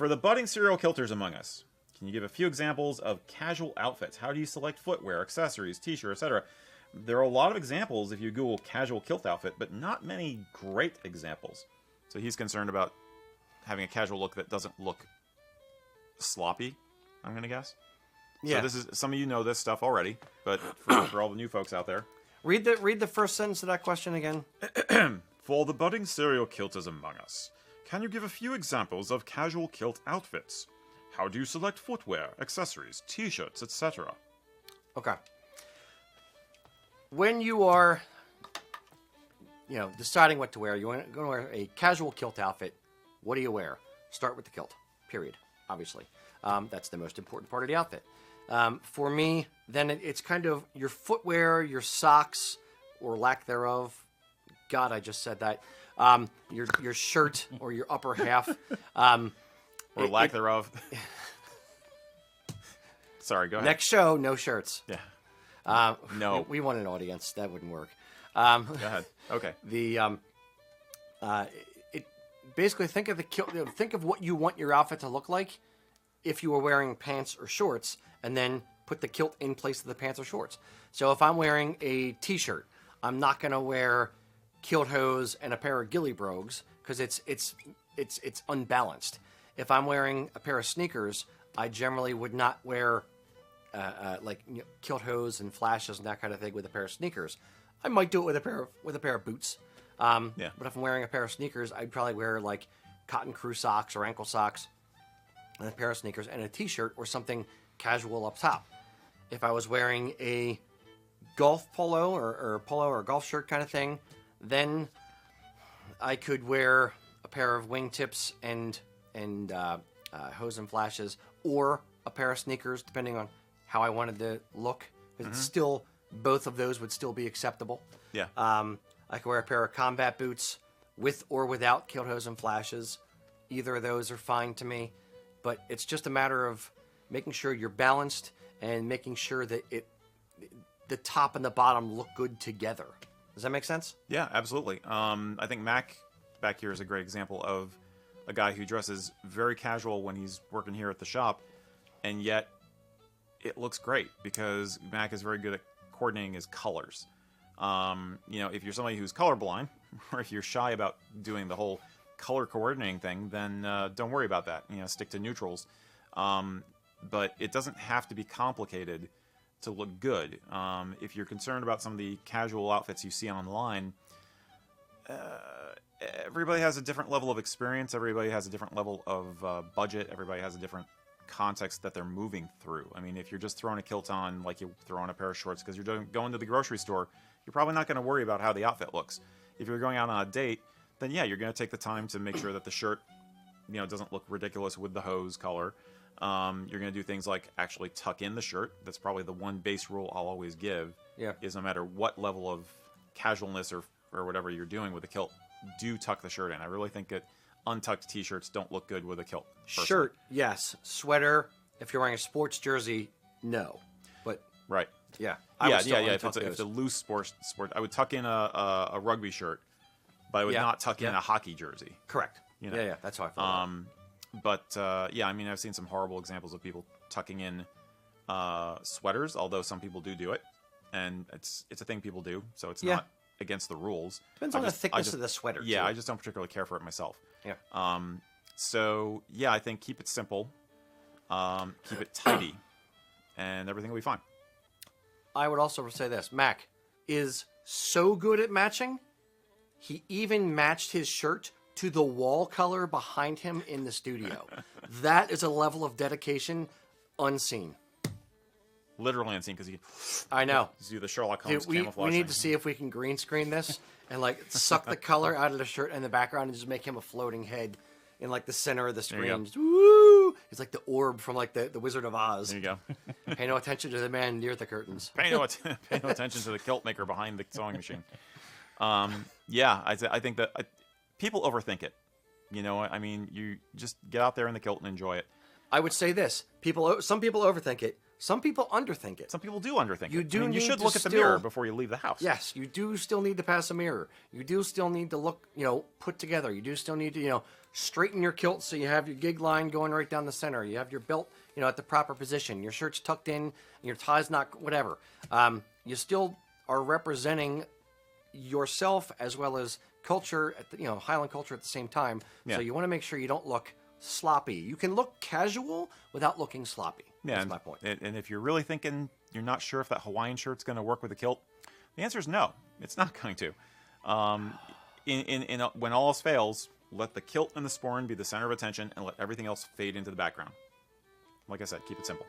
For the budding serial kilters among us, can you give a few examples of casual outfits? How do you select footwear, accessories, t-shirt, etc.? There are a lot of examples if you Google casual kilt outfit, but not many great examples. So he's concerned about having a casual look that doesn't look sloppy, I'm going to guess. Yeah. So this is, some of you know this stuff already, but for all the new folks out there. Read the first sentence of that question again. For the budding serial kilters among us, can you give a few examples of casual kilt outfits? How do you select footwear, accessories, t-shirts, etc.? Okay. When you are, deciding what to wear, you're going to wear a casual kilt outfit. What do you wear? Start with the kilt, period, obviously. That's the most important part of the outfit. For me, then it's kind of your footwear, your socks, or lack thereof. God, I just said that. Your shirt or your upper half. Or lack thereof. Sorry, go ahead. Next show, no shirts. Yeah. No. We want an audience. That wouldn't work. Go ahead. Okay. Basically think of the kilt. Think of what you want your outfit to look like if you were wearing pants or shorts, and then put the kilt in place of the pants or shorts. So if I'm wearing a t-shirt, I'm not going to wear kilt hose and a pair of ghillie brogues because it's unbalanced. If I'm wearing a pair of sneakers, I generally would not wear kilt hose and flashes and that kind of thing with a pair of sneakers. I might do it with a pair of boots. But if I'm wearing a pair of sneakers, I'd probably wear like cotton crew socks or ankle socks and a pair of sneakers and a t-shirt or something casual up top. If I was wearing a golf polo or golf shirt kind of thing, then I could wear a pair of wingtips and hose and flashes, or a pair of sneakers, depending on how I wanted to look. Because still, both of those would still be acceptable. Yeah. I could wear a pair of combat boots with or without kilt hose and flashes. Either of those are fine to me. But it's just a matter of making sure you're balanced and making sure that the top and the bottom look good together. Does that make sense? Yeah, absolutely. I think Mac back here is a great example of a guy who dresses very casual when he's working here at the shop, and yet it looks great because Mac is very good at coordinating his colors. If you're somebody who's colorblind, or if you're shy about doing the whole color coordinating thing, then don't worry about that. Stick to neutrals. But it doesn't have to be complicated to look good. If you're concerned about some of the casual outfits you see online, everybody has a different level of experience. Everybody has a different level of budget. Everybody has a different context that they're moving through. I mean, if you're just throwing a kilt on like you throw on a pair of shorts because you're going to the grocery store, you're probably not going to worry about how the outfit looks. If you're going out on a date, then yeah, you're going to take the time to make sure that the shirt, doesn't look ridiculous with the hose color. You're going to do things like actually tuck in the shirt. That's probably the one base rule I'll always give. Yeah. Is no matter what level of casualness or whatever you're doing with a kilt, do tuck the shirt in. I really think that untucked t-shirts don't look good with a kilt. Personally. Shirt, yes. Sweater, if you're wearing a sports jersey, no. But right. Yeah. If it's a loose sport, I would tuck in a rugby shirt, but I would not tuck in a hockey jersey. Correct. Yeah, that's how I feel. But I've seen some horrible examples of people tucking in sweaters, although some people do it, and it's a thing people do, so it's not against the rules. Depends on the thickness of the sweater. Yeah, too. I just don't particularly care for it myself. Yeah. I think keep it simple, keep it tidy, and everything will be fine. I would also say this: Mac is so good at matching. He even matched his shirt to the wall color behind him in the studio. That is a level of dedication unseen. Literally unseen, because I know. Do the Sherlock Holmes camouflage. We need to see if we can green screen this and suck the color out of the shirt in the background and just make him a floating head in the center of the screen. Woo! He's like the orb from the Wizard of Oz. There you go. Pay no attention to the man near the curtains. Pay no attention to the kilt maker behind the sewing machine. I think that people overthink it. You just get out there in the kilt and enjoy it. I would say this: some people overthink it. Some people underthink it. Some people do underthink You it. do I mean, you need should to look at the still- mirror before you leave the house. Yes, you do still need to pass a mirror. You do still need to look, put together. You do still need to, straighten your kilt so you have your gig line going right down the center. You have your belt, at the proper position. Your shirt's tucked in, your tie's not, whatever. You still are representing yourself as well as culture, Highland culture at the same time. Yeah. So you want to make sure you don't look sloppy. You can look casual without looking sloppy. Yeah, That's and, my point. And if you're really thinking you're not sure if that Hawaiian shirt's going to work with a kilt, the answer is no. It's not going to. When all else fails, let the kilt and the sporran be the center of attention and let everything else fade into the background. Like I said, keep it simple.